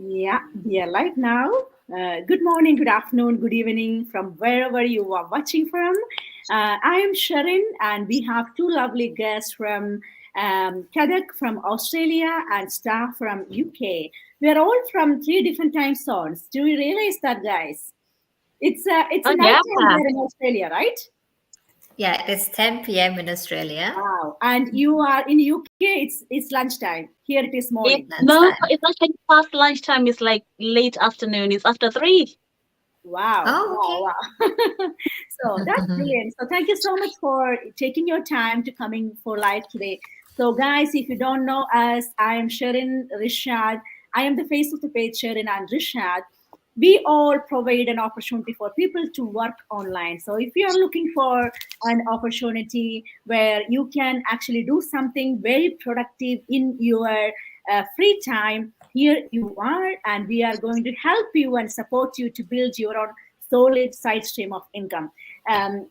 Yeah, we are live now. Good morning, good afternoon, good evening from wherever you are watching from. I am Sharon, and we have two lovely guests from Kadak from Australia and Star from UK. We are all from three different time zones. Do you realize that, guys? It's a Oh night yeah, time there in Australia, right? Yeah, it is 10 p.m. in Australia, Wow. And you are in UK. It's lunchtime. Here it is morning. it no, lunchtime. it's not like past lunchtime. It's like late afternoon. It's after 3. Wow, Oh, wow, okay. wow. So that's brilliant. So thank you so much for taking your time to coming for live today. So guys, if you don't know us, I am Sharon Rishad. I am the face of the page, Sharon and Rishad. We all provide an opportunity for people to work online. So if you are looking for an opportunity where you can actually do something very productive in your free time, here you are, and we are going to help you and support you to build your own solid side stream of income. We are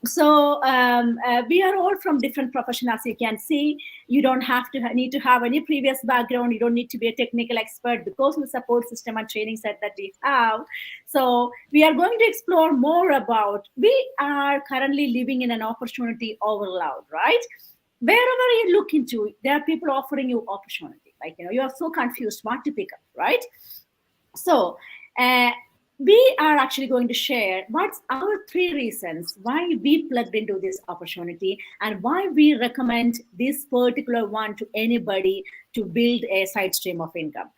all from different professions, as you can see. You don't have to need to have any previous background. You don't need to be a technical expert because of the support system and training set that we have. So we are going to explore more about. We are currently living in an opportunity overload, right? Wherever you look into, there are people offering you opportunity. Like you are so confused what to pick up, right? So, uh, we are actually going to share what's our three reasons why we plugged into this opportunity and why we recommend this particular one to anybody to build a side stream of income.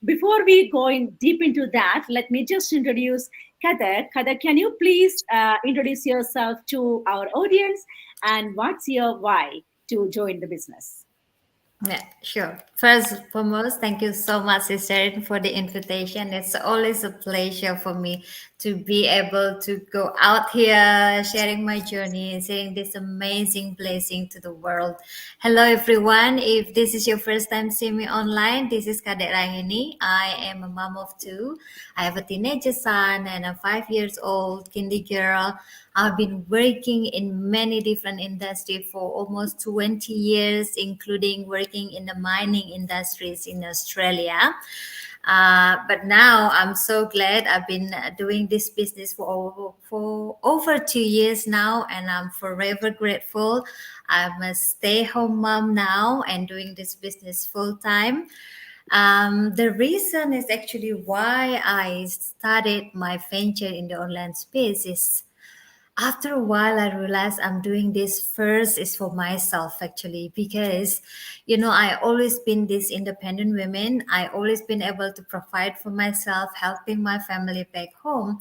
Before we go in deep into that, let me just introduce Kader. Kader, can you please introduce yourself to our audience and what's your why to join the business? Yeah, sure. First and foremost, thank you so much, Sister, for the invitation. It's always a pleasure for me to be able to go out here, sharing my journey, sharing this amazing blessing to the world. Hello, everyone. If this is your first time seeing me online, this is Kadek Rahini. I am a mom of two. I have a teenager son and a 5 years old kindy girl. I've been working in many different industries for almost 20 years, including working in the mining industries in Australia. But now I'm so glad I've been doing this business for over 2 years now, and I'm forever grateful. I'm a stay-home mom now and doing this business full time. The reason is actually why I started my venture in the online space is after a while I realized I'm doing this first is for myself actually, because I always been this independent woman. I always been able to provide for myself, helping my family back home.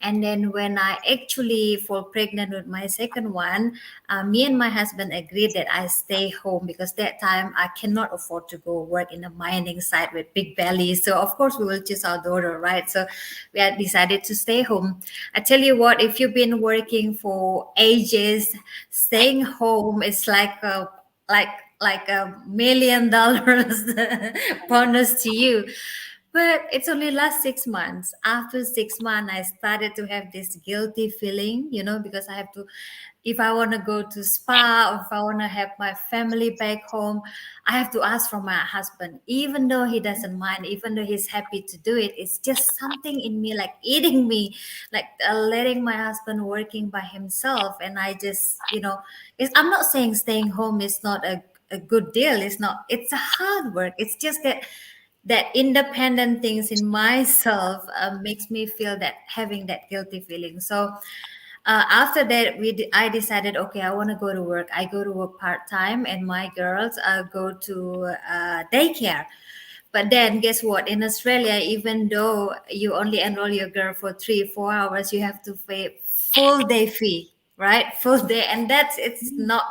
And then when I actually fall pregnant with my second one, me and my husband agreed that I stay home because that time I cannot afford to go work in a mining site with big bellies. So of course we will choose our daughter, right? So we had decided to stay home. I tell you what, if you've been working for ages, staying home is like like $1 million bonus to you. But it's only last 6 months. After 6 months, I started to have this guilty feeling, because I have to, if I want to go to spa or if I want to have my family back home, I have to ask from my husband, even though he doesn't mind, even though he's happy to do it. It's just something in me, like eating me, like letting my husband working by himself. And I just, I'm not saying staying home is not a good deal. It's not, it's a hard work. It's just that independent things in myself makes me feel that having that guilty feeling. So after that, I decided, okay, I want to go to work. I go to work part time, and my girls go to daycare. But then, guess what? In Australia, even though you only enroll your girl for 3 4 hours, you have to pay full day fee, right? Full day, and it's not,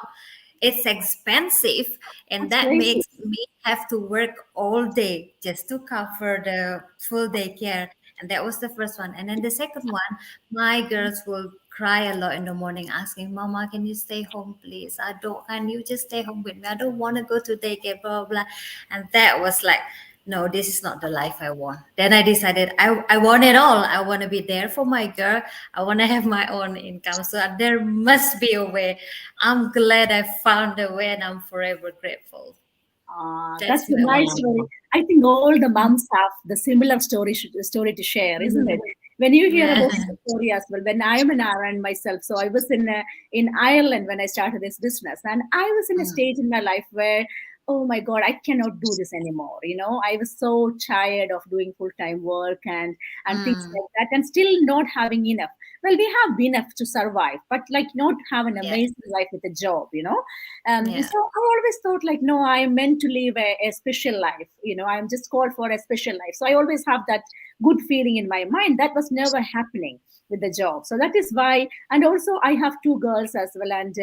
it's expensive, and That's that crazy. makes me have to work all day just to cover the full day care. And that was the first one. And then the second one, my girls will cry a lot in the morning asking, Mama, can you stay home, please? Can you just stay home with me? I don't want to go to daycare, blah, blah, blah. And that was like, no, this is not the life I want. Then I decided I want it all. I want to be there for my girl. I want to have my own income. So there must be a way. I'm glad I found a way, and I'm forever grateful. That's That's a nice story. I think all the moms have the similar story to share, isn't it? When you hear about yeah. the story as well, when I am an RN myself, so I was in Ireland when I started this business, and I was in a stage in my life where, oh my God, I cannot do this anymore. I was so tired of doing full time work and things Mm, like that, and still not having enough. Well, we have enough to survive, but like not have an yeah, amazing life with a job. yeah, So I always thought like, no, I'm meant to live a special life. I'm just called for a special life. So I always have that good feeling in my mind. That was never happening with the job. So that is why, and also I have two girls as well. And,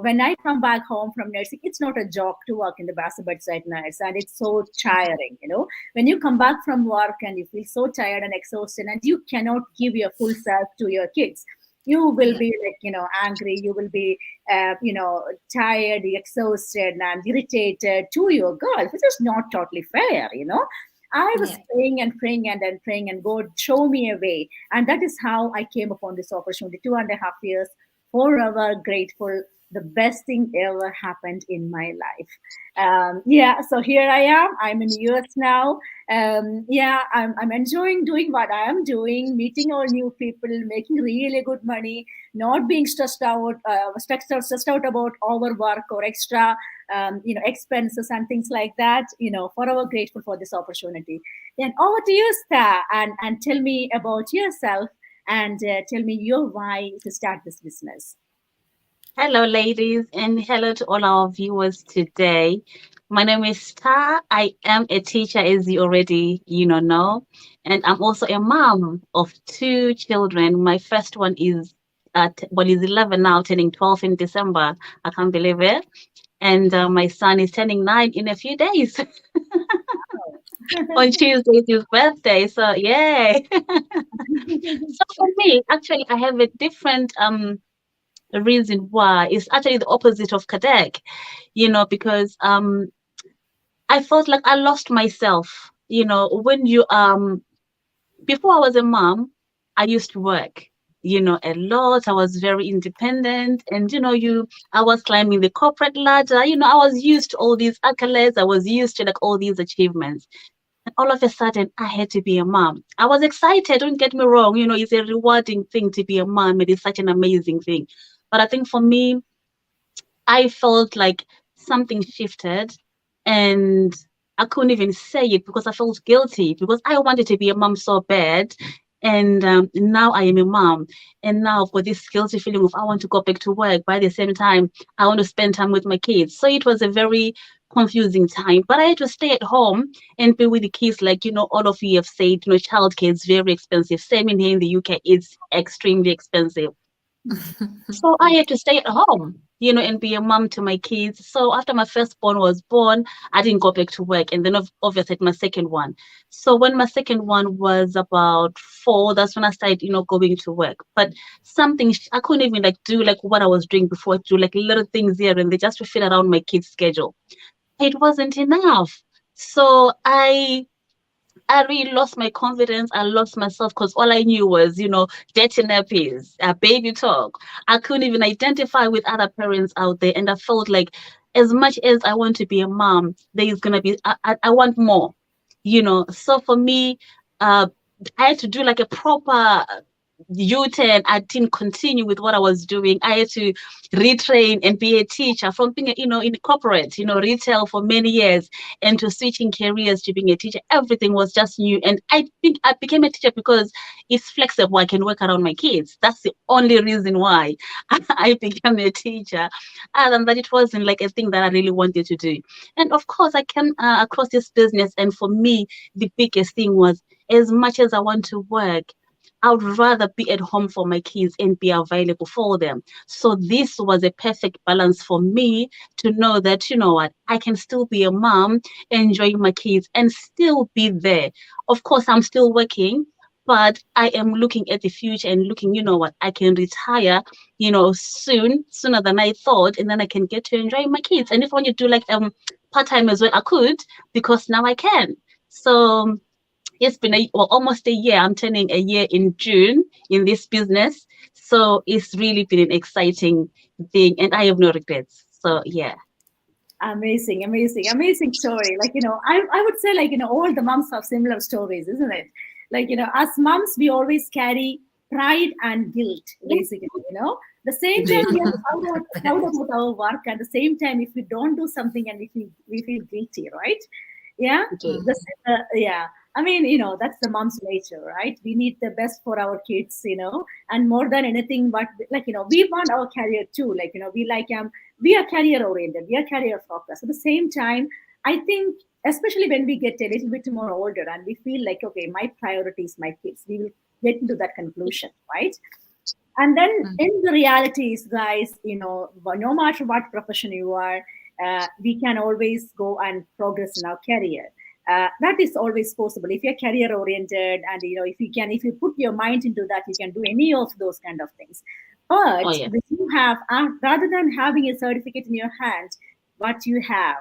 when I come back home from nursing, it's not a job to work in the bedside nurse. And it's so tiring. When you come back from work and you feel so tired and exhausted and you cannot give your full self to your kids, you will yeah, be like angry, you will be tired, exhausted and irritated to your girl, which is not totally fair. I was yeah. praying and praying and praying, and God show me a way, and that is how I came upon this opportunity. 2.5 years, forever grateful. The best thing ever happened in my life. Yeah, so here I am. I'm in US now. Yeah, I'm enjoying doing what I am doing, meeting all new people, making really good money, not being stressed out about overwork or extra, expenses and things like that. Forever grateful for this opportunity. Then over to you, Star, and tell me about yourself and tell me your why to start this business. Hello, ladies, and hello to all our viewers today. My name is Star. I am a teacher, as you already know, and I'm also a mom of two children. My first one is is 11 now, turning 12 in December. I can't believe it. And my son is turning 9 in a few days. On Tuesday is his birthday, so yay! So for me, actually, I have a different reason why. It's actually the opposite of Kadek, because I felt like I lost myself. When you before I was a mom, I used to work, a lot. I was very independent, and I was climbing the corporate ladder. I was used to all these accolades. I was used to like all these achievements. And all of a sudden, I had to be a mom. I was excited, don't get me wrong. It's a rewarding thing to be a mom. It is such an amazing thing. But I think for me, I felt like something shifted and I couldn't even say it because I felt guilty because I wanted to be a mom so bad. And now I am a mom. And now I've got this guilty feeling of I want to go back to work. But at the same time, I want to spend time with my kids. So it was a very confusing time. But I had to stay at home and be with the kids. Like, all of you have said, childcare is very expensive. Same in here in the UK, it's extremely expensive. So I had to stay at home, and be a mom to my kids. So after my firstborn was born, I didn't go back to work. And then obviously my second one. So when my second one was about 4, that's when I started, going to work. But I couldn't even like do like what I was doing before, do like little things here and they just to fit around my kids' schedule. It wasn't enough. So I really lost my confidence. I lost myself because all I knew was, dirty nappies, baby talk. I couldn't even identify with other parents out there. And I felt like as much as I want to be a mom, there is going to be, I want more. So for me, uh, I had to do like a proper U-turn. I didn't continue with what I was doing. I had to retrain and be a teacher from being, in corporate, retail for many years and to switching careers to being a teacher. Everything was just new. And I think I became a teacher because it's flexible. I can work around my kids. That's the only reason why I became a teacher. Other than that, it wasn't like a thing that I really wanted to do. And of course, I came across this business. And for me, the biggest thing was as much as I want to work, I would rather be at home for my kids and be available for them. So this was a perfect balance for me to know that, you know what, I can still be a mom, enjoying my kids and still be there. Of course, I'm still working, but I am looking at the future and looking, you know what, I can retire, sooner than I thought, and then I can get to enjoy my kids. And if I want to do like part-time as well, I could, because now I can. So it's been almost a year. I'm turning a year in June in this business. So it's really been an exciting thing and I have no regrets. So yeah. Amazing, amazing, amazing story. Like, I would say, like, all the moms have similar stories, isn't it? Like, as moms, we always carry pride and guilt, basically, The same time, we are proud about our work. At the same time, if we don't do something and we feel guilty, right? Yeah. Okay. Yeah. I mean, that's the mom's nature, right? We need the best for our kids, and more than anything, but like, we want our career too. Like, we are career oriented, we are career focused. At the same time, I think, especially when we get a little bit more older and we feel like, okay, my priority is my kids, we will get into that conclusion, right? And then in the reality is, guys, no matter what profession you are, we can always go and progress in our career. That is always possible if you're career oriented, and if you put your mind into that, you can do any of those kind of things. But Oh yeah. when you have, rather than having a certificate in your hand, what you have,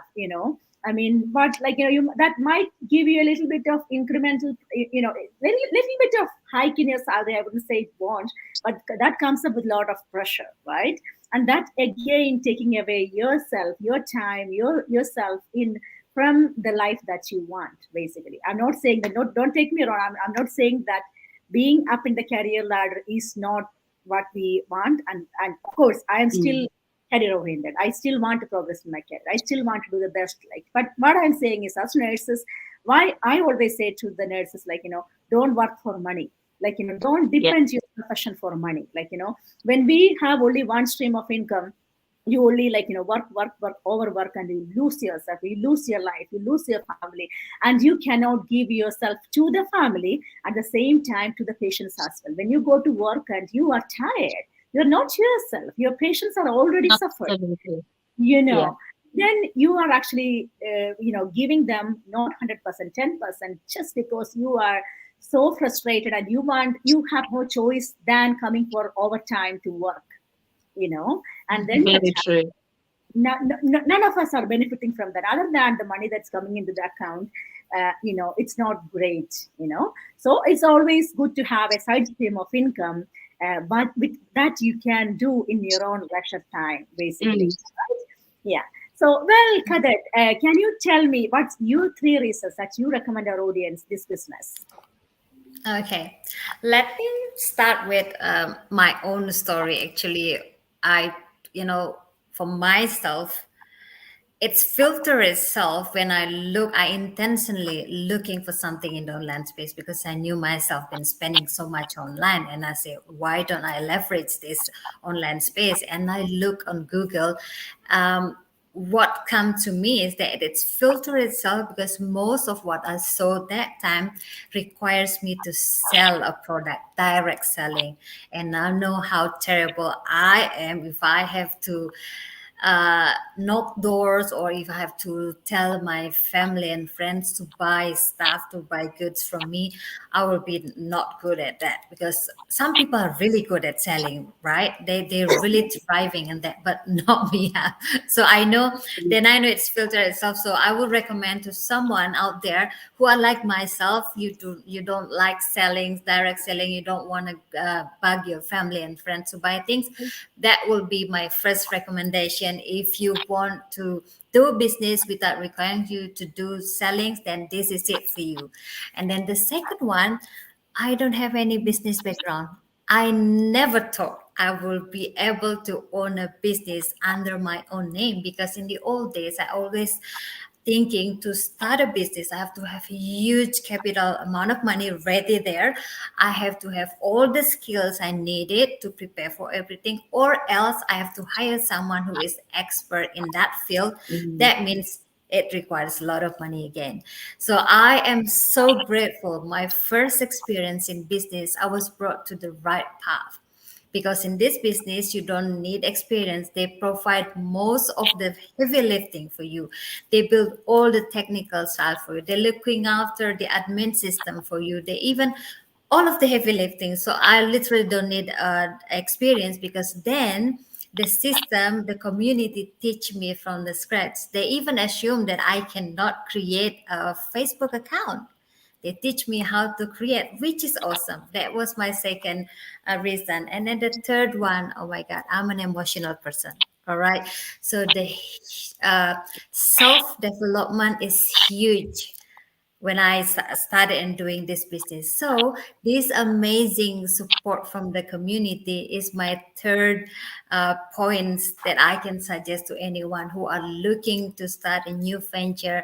I mean, but like, that might give you a little bit of incremental, little bit of hike in your salary. I wouldn't say it won't, but that comes up with a lot of pressure, right? And that again, taking away yourself, your time, yourself in from the life that you want. Basically, I'm not saying that. Don't take me wrong. I'm not saying that being up in the career ladder is not what we want. And of course, I am still career oriented. I still want to progress in my career. I still want to do the best. Like, but what I'm saying is, as nurses, why I always say to the nurses, like, don't work for money. Like, don't Yeah. depend your profession for money. Like, when we have only one stream of income, you only, like, work, overwork, and you lose yourself, you lose your life, you lose your family, and you cannot give yourself to the family at the same time to the patients as well. When you go to work and you are tired, you're not yourself, your patients are already suffered, Absolutely. you know Yeah. then you are actually giving them not 100%, 10%, just because you are so frustrated and you have no choice than coming for overtime to work, and then Very true. none of us are benefiting from that other than the money that's coming into the account. It's not great. So it's always good to have a side stream of income, but with that you can do in your own leisure time, basically. Right? Yeah. So, well, Kadat, can you tell me what's your 3 reasons that you recommend our audience this business? Okay, let me start with my own story. Actually, for myself, it's filter itself when I intentionally looking for something in the online space because I knew myself been spending so much online, and I say, why don't I leverage this online space? And I look on Google. What come to me is that it's filter itself because most of what I saw that time requires me to sell a product, direct selling, and I know how terrible I am if I have to knock doors, or if I have to tell my family and friends to buy stuff, to buy goods from me. I will be not good at that because some people are really good at selling, right? They're really thriving in that, but not me. So I know it's filter itself. So I would recommend to someone out there who are like myself. You don't like selling, direct selling. You don't want to bug your family and friends to buy things. That will be my first recommendation. If you want to do business without requiring you to do sellings, then this is it for you. And then the second one, I don't have any business background. I never thought I will be able to own a business under my own name, because in the old days, I always thinking to start a business, I have to have a huge capital amount of money ready there. I have to have all the skills I needed to prepare for everything, or else I have to hire someone who is expert in that field. That means it requires a lot of money again. So I am so grateful. My first experience in business, I was brought to the right path, because in this business you don't need experience. They provide most of the heavy lifting for you. They build all the technical stuff for you. They're looking after the admin system for you. They even all of the heavy lifting. So I literally don't need experience, because then the system, the community teach me from the scratch. They even assume that I cannot create a Facebook account. They teach me how to create, which is awesome. That was my second reason. And then the third one, oh my God, I'm an emotional person. All right. So the self development is huge when I started and doing this business. So this amazing support from the community is my third points that I can suggest to anyone who are looking to start a new venture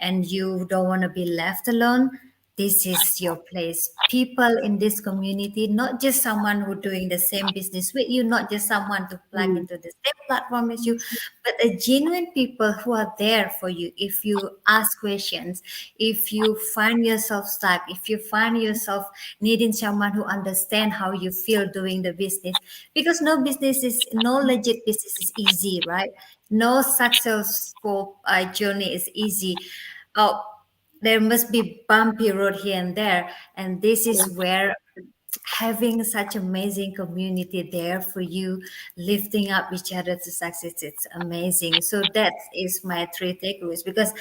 and you don't want to be left alone. This is your place. People in this community, not just someone who doing the same business with you, not just someone to plug Mm. into the same platform as you, but a genuine people who are there for you. If you ask questions, if you find yourself stuck, if you find yourself needing someone who understand how you feel doing the business, because no legit business is easy, right? No successful journey is easy. Oh, there must be bumpy road here and there, and this is where having such amazing community there for you, lifting up each other to success, it's amazing. So that is my three takeaways, because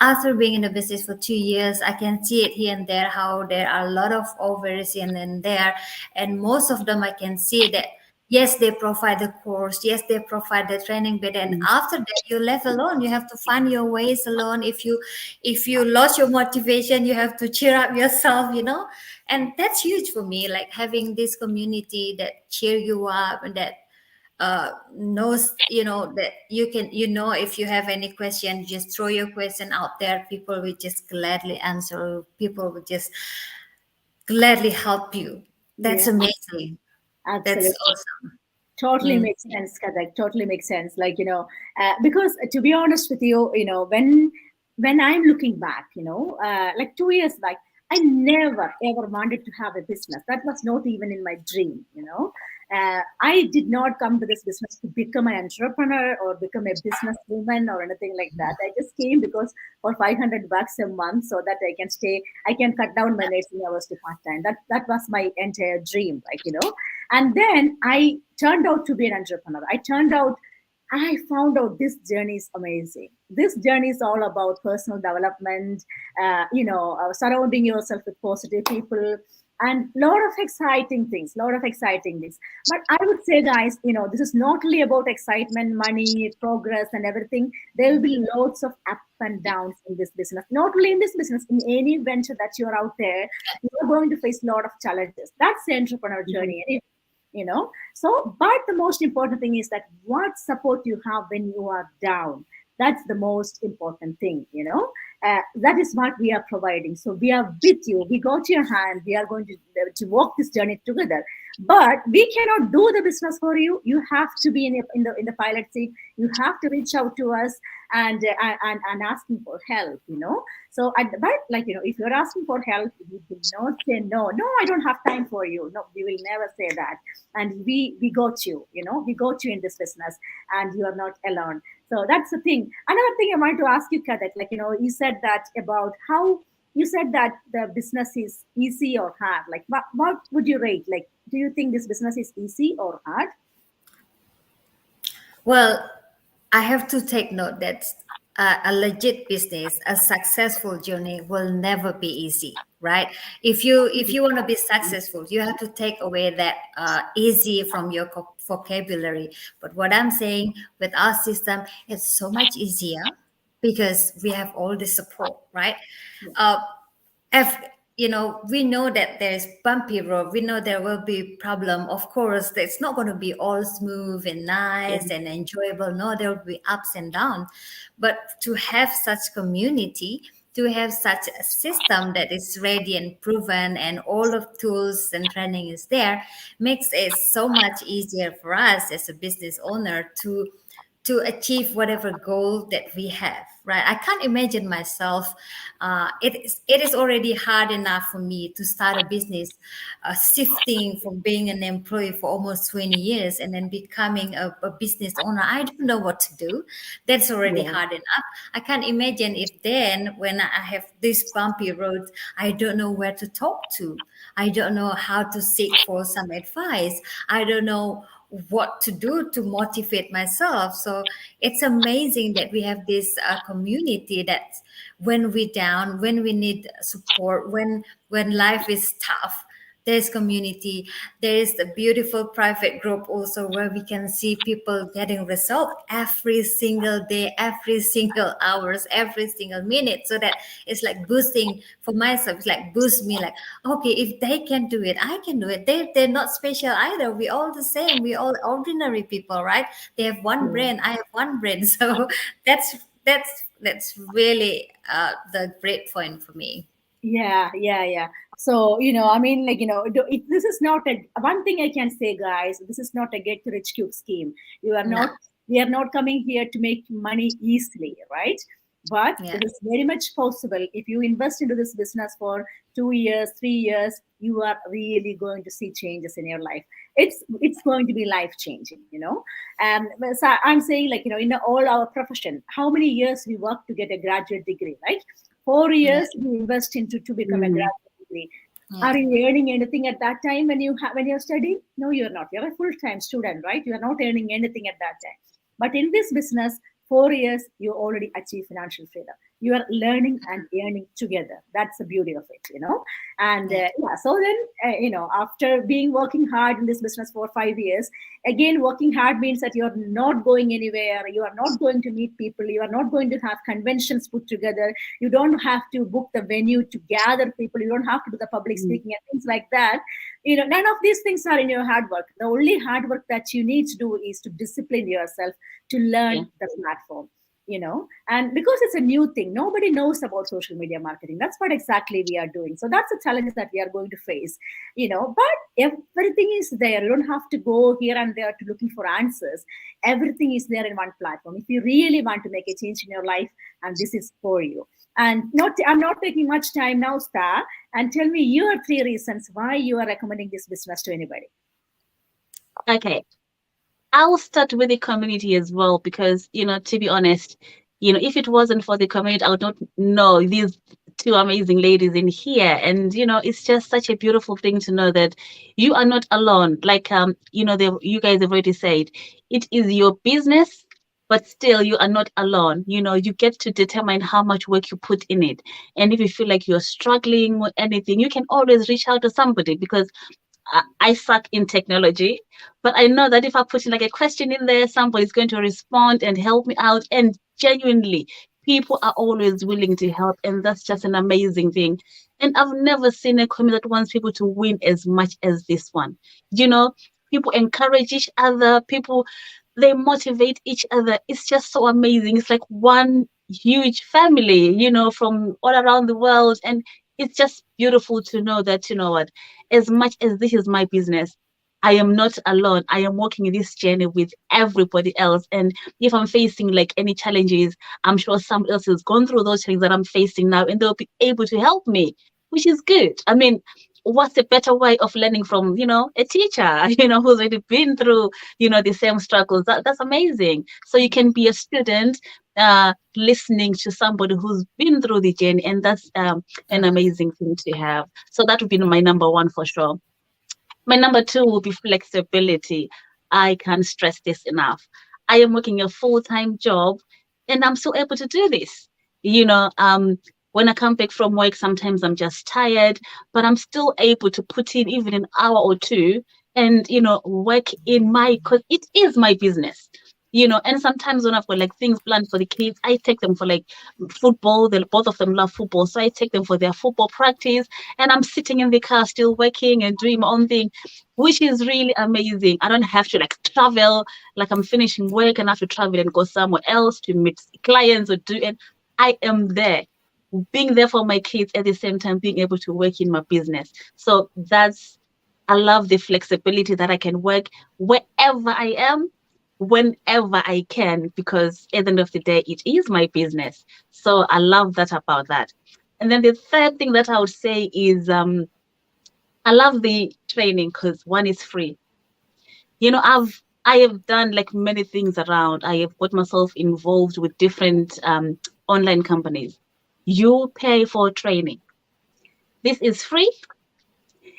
after being in the business for 2 years, I can see it here and there how there are a lot of offers in and there, and most of them I can see that yes, they provide the course, yes, they provide the training, but then after that you're left alone. You have to find your ways alone. If you lost your motivation, you have to cheer up yourself, and that's huge for me, like having this community that cheer you up and that knows, that if you have any question, just throw your question out there. People will just gladly answer. People will just gladly help you. That's Yeah, amazing. That's absolutely. awesome. Totally Mm. makes sense, Kadak. Totally makes sense. Like, because to be honest with you, when I'm looking back, like 2 years back, I never ever wanted to have a business. That was not even in my dream. I did not come to this business to become an entrepreneur or become a businesswoman or anything like that. I just came because for $500 a month, so that I can cut down my nursing hours to part time. That was my entire dream, and then I turned out to be an entrepreneur. I found out this journey is amazing. This journey is all about personal development, surrounding yourself with positive people, and lot of exciting things. But I would say, guys, this is not only about excitement, money, progress, and everything. There will be lots of ups and downs in this business. Not only in this business, in any venture that you're out there, you're going to face a lot of challenges. That's the entrepreneur journey. So but the most important thing is that what support you have when you are down. That's the most important thing. That is what we are providing. So we are with you, we got your hand, we are going to walk this journey together. But we cannot do the business for you. You have to be in the pilot seat. You have to reach out to us and asking for help. So but if you're asking for help, we will not say no, I don't have time for you. No, we will never say that. And we got we got you in this business, and you are not alone. So that's the thing. Another thing I want to ask you, Kadat, you said that about how you said that the business is easy or hard. Like, what would you rate? Like, do you think this business is easy or hard? Well, I have to take note that a legit business, a successful journey will never be easy, right? If you want to be successful, you have to take away that easy from your vocabulary. But what I'm saying with our system, it's so much easier because we have all the support, right? Uh, if we know that there's bumpy road, we know there will be problem. Of course, it's not going to be all smooth and nice and enjoyable. No, there will be ups and downs. But to have such community, to have such a system that is ready and proven and all of tools and training is there, makes it so much easier for us as a business owner to achieve whatever goal that we have, right? I can't imagine myself. It is already hard enough for me to start a business, shifting from being an employee for almost 20 years and then becoming a business owner. I don't know what to do. That's already Yeah. hard enough. I can't imagine if then when I have these bumpy roads, I don't know where to talk to. I don't know how to seek for some advice. I don't know what to do to motivate myself. So it's amazing that we have this community that when we down, when we need support, when life is tough, there's community, there is the beautiful private group also where we can see people getting result every single day, every single hours, every single minute. So that it's like boosting for myself. It's like boost me like, okay, if they can do it, I can do it. They're not special either. We all the same. We all ordinary people, right? They have one brain. I have one brain. So that's really the great point for me. Yeah. So, I mean, like, this is not one thing I can say, guys, this is not a get rich quick scheme. You are No. not, we are not coming here to make money easily, right? But Yeah. it is very much possible if you invest into this business for 2 years, 3 years, you are really going to see changes in your life. It's going to be life changing, And so I'm saying, like, in all our profession, how many years we work to get a graduate degree, right? 4 years you invest into to become a graduate degree. Yeah. Are you earning anything at that time when you're studying? No, you're not. You're a full-time student, right? You are not earning anything at that time. But in this business, 4 years, you already achieve financial freedom. You are learning and earning together. That's the beauty of it, And so then, after working hard in this business for 5 years, again, working hard means that you're not going anywhere. You are not going to meet people. You are not going to have conventions put together. You don't have to book the venue to gather people. You don't have to do the public speaking and things like that. None of these things are in your hard work. The only hard work that you need to do is to discipline yourself to learn the platform, and because it's a new thing, nobody knows about social media marketing. That's what exactly we are doing. So that's a challenge that we are going to face, but everything is there. You don't have to go here and there to looking for answers. Everything is there in one platform. If you really want to make a change in your life, and this is for you. And I'm not taking much time now, Star, and tell me your 3 reasons why you are recommending this business to anybody. Okay. I'll start with the community as well, because, to be honest, if it wasn't for the community, I would not know these two amazing ladies in here. And, it's just such a beautiful thing to know that you are not alone. Like, you guys have already said, it is your business, but still you are not alone. You get to determine how much work you put in it. And if you feel like you're struggling with anything, you can always reach out to somebody, because I suck in technology, but I know that if I put in like a question in there, somebody's going to respond and help me out. And genuinely, people are always willing to help. And that's just an amazing thing. And I've never seen a community that wants people to win as much as this one. People encourage each other. They motivate each other. It's just so amazing. It's like one huge family, from all around the world. And it's just beautiful to know that, as much as this is my business, I am not alone. I am walking this journey with everybody else. And if I'm facing like any challenges, I'm sure somebody else has gone through those things that I'm facing now, and they'll be able to help me, which is good. I mean, what's a better way of learning from, a teacher, who's already been through, the same struggles? That's amazing. So you can be a student listening to somebody who's been through the journey, and that's an amazing thing to have. So that would be my number one for sure. My number two will be flexibility. I can't stress this enough. I am working a full-time job, and I'm still able to do this. When I come back from work, sometimes I'm just tired, but I'm still able to put in even an hour or two and, work in because it is my business. And sometimes when I've got like things planned for the kids, I take them for like football. Both of them love football. So I take them for their football practice, and I'm sitting in the car still working and doing my own thing, which is really amazing. I don't have to like travel, like I'm finishing work and I have to travel and go somewhere else to meet clients and I am there, being there for my kids at the same time, being able to work in my business. So I love the flexibility that I can work wherever I am, whenever I can, because at the end of the day, it is my business. So I love that about that. And then the third thing that I would say is I love the training because one is free. I have done like many things around. I have got myself involved with different online companies. You pay for training. This is free.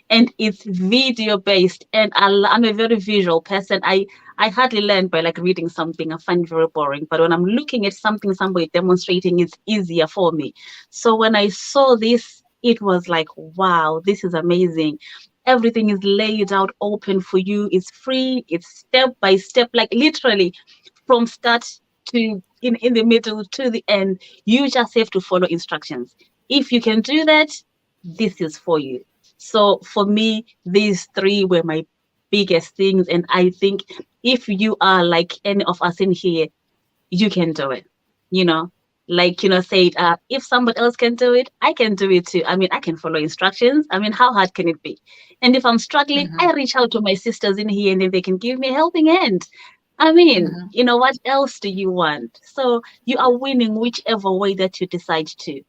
And it's video based, and I'm a very visual person. I hardly learn by like reading something. I find it very boring. But when I'm looking at something somebody demonstrating, it's easier for me. So when I saw this, it was like, wow, this is amazing. Everything is laid out open for you. It's free. It's step by step, like literally from start to in the middle to the end. You just have to follow instructions. If you can do that, this is for you. So for me, these three were my biggest things. And I think if you are like any of us in here, you can do it. You know, like, said, if somebody else can do it, I can do it too. I mean, I can follow instructions. I mean, how hard can it be? And if I'm struggling, Mhm. I reach out to my sisters in here and then they can give me a helping hand. I mean, Mhm. what else do you want? So you are winning whichever way that you decide to,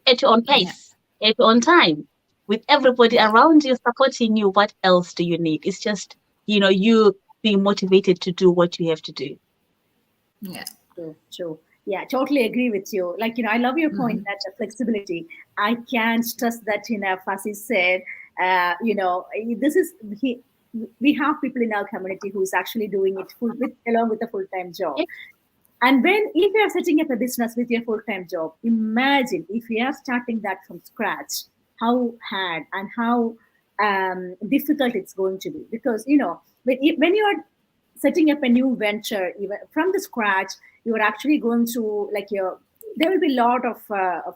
at your own Yeah. pace, at your own time, with everybody Yeah. around you supporting you. What else do you need? It's just, you being motivated to do what you have to do. Yeah. True, true. Yeah, totally agree with you. Like, I love your point Mhm. that the flexibility. I can't stress that enough. As he said, this is he. We have people in our community who is actually doing it along with a full time job. Yeah. And if you are setting up a business with your full time job, imagine if you are starting that from scratch, how hard and how difficult it's going to be. Because when you are setting up a new venture even from the scratch, you are actually going to like your there will be a lot of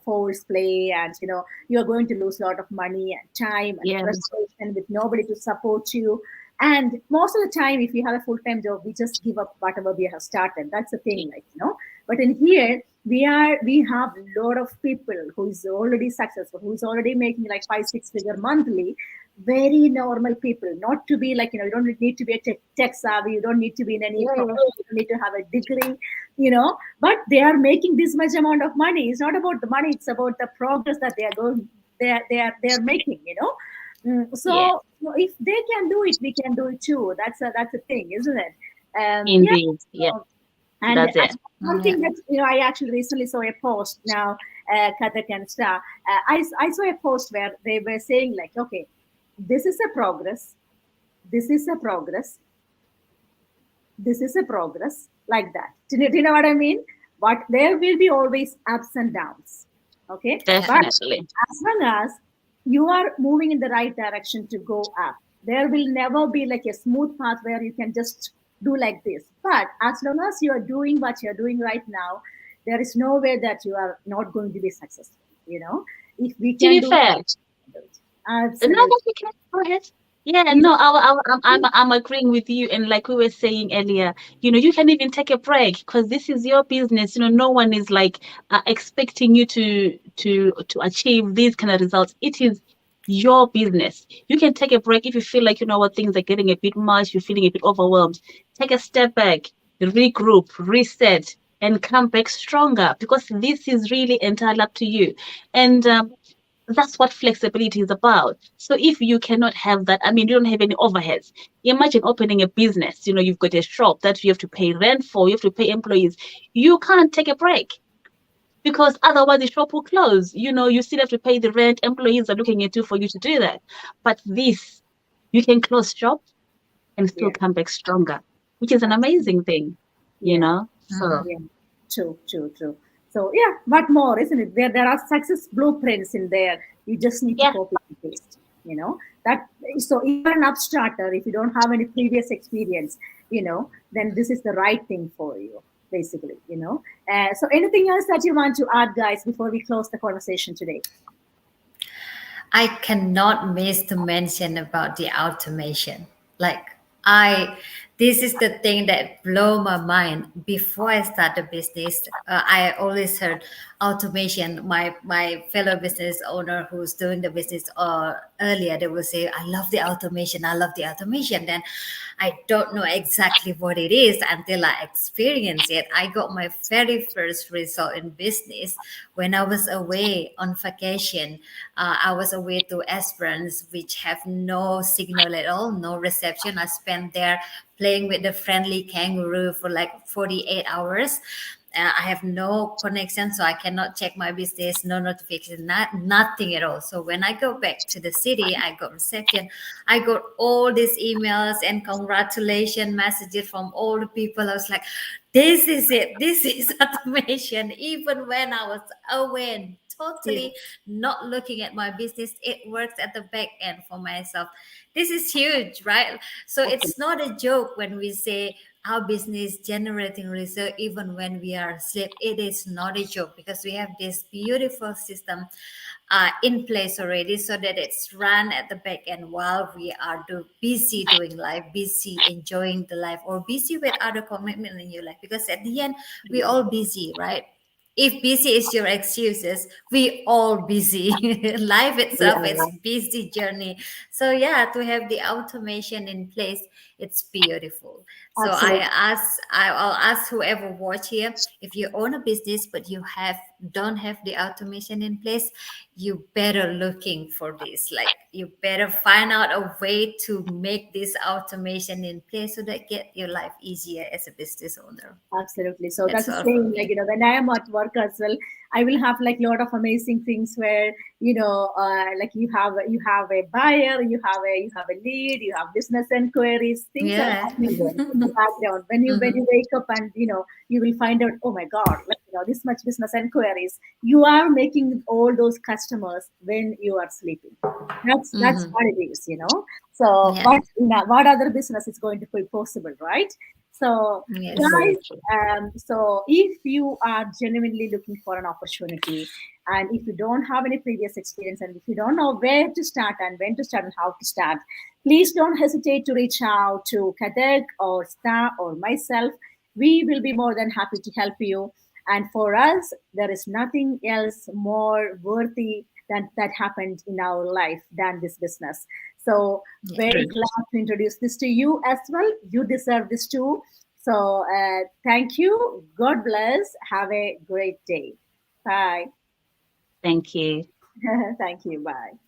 force play, and you are going to lose a lot of money and time and Yeah. frustration with nobody to support you. And most of the time, if you have a full-time job, we just give up whatever we have started. That's the thing, but in here we have a lot of people who is already successful, who is already making like 5 6 figure monthly. Very normal people, not to be like, you don't need to be a tech savvy, you don't need to be in any Yeah. profession, you don't need to have a degree, but they are making this much amount of money. It's not about the money, it's about the progress that they are making. Yeah. So if they can do it, we can do it too. That's a thing, isn't it? Yeah. Indeed. Yeah. So, and That's it. one Yeah. thing that I actually recently saw a post now, Kathak and Star. I saw a post where they were saying like, okay, this is a progress, this is a progress, this is a progress, like that. Do you know what I mean? But there will be always ups and downs. Okay, but Definitely. as long as you are moving in the right direction to go up, there will never be like a smooth path where you can just do like this. But as long as you are doing what you're doing right now, there is no way that you are not going to be successful. If we To can be do it, fair, no, absolutely. but you can go ahead. Yeah, If no, I'm agreeing with you. And like we were saying earlier, you can even take a break because this is your business. No one is like expecting you to achieve these kind of results. It is your business. You can take a break if you feel like what things are getting a bit much. You're feeling a bit overwhelmed. Take a step back, regroup, reset, and come back stronger because this is really entirely up to you. And that's what flexibility is about. So if you cannot have that, I mean, you don't have any overheads. Imagine opening a business. You've got a shop that you have to pay rent for, you have to pay employees. You can't take a break because otherwise the shop will close. You still have to pay the rent. Employees are looking at you for you to do that. But this, you can close shop and still Yeah, come back stronger, which is an amazing thing, yeah. So Yeah, true, true, true. So yeah, what more, isn't it? There are success blueprints in there. You just need to yeah. copy and paste. That. So if you're an upstarter, if you don't have any previous experience, then this is the right thing for you, basically. So anything else that you want to add, guys, before we close the conversation today? I cannot miss to mention about the automation. Like I, this is the thing that blow my mind. Before I start the business, I always heard automation. My fellow business owner who's doing the business earlier, they will say, "I love the automation. I love the automation." Then I don't know exactly what it is until I experience it. I got my very first result in business when I was away on vacation. I was away to Esperance, which have no signal at all, no reception. I spent there playing with the friendly kangaroo for like 48 hours. I have no connection, so I cannot check my business, no notification, nothing at all. So when I go back to the city, I got reception. I got all these emails and congratulation messages from all the people. I was like, this is it. This is automation. Even when I was away and totally not looking at my business, it works at the back end for myself. This is huge, right? So it's not a joke when we say our business generating result even when we are asleep. It is not a joke because we have this beautiful system in place already, so that it's run at the back end while we are busy doing life, busy enjoying the life, or busy with other commitment in your life. Because at the end, we all busy, right? If busy is your excuses, we all busy. Life itself is busy journey. So yeah, to have the automation in place, it's beautiful. So Absolutely. I'll ask whoever watch here, if you own a business but you don't have the automation in place, you better looking for this. Like, you better find out a way to make this automation in place so that get your life easier as a business owner. Absolutely. So That's that's the all same, from like, me. when I am at work as well, I will have like a lot of amazing things where, like you have a buyer, you have a lead, you have business inquiries, things are Yeah. happening in the background. When you wake up and, you will find out, oh my God, like, this much business inquiries. You are making all those customers when you are sleeping. That's Mhm. what it is. So Yeah. what other business is going to be possible, right? So Yes. Very guys, true. so if you are genuinely looking for an opportunity, and if you don't have any previous experience, and if you don't know where to start and when to start and how to start, please don't hesitate to reach out to Kadak or Star or myself. We will be more than happy to help you. And for us, there is nothing else more worthy than that happened in our life than this business. So Yeah. very True. glad to introduce this to you as well. You deserve this too. So thank you. God bless. Have a great day. Bye. Thank you. Thank you. Bye.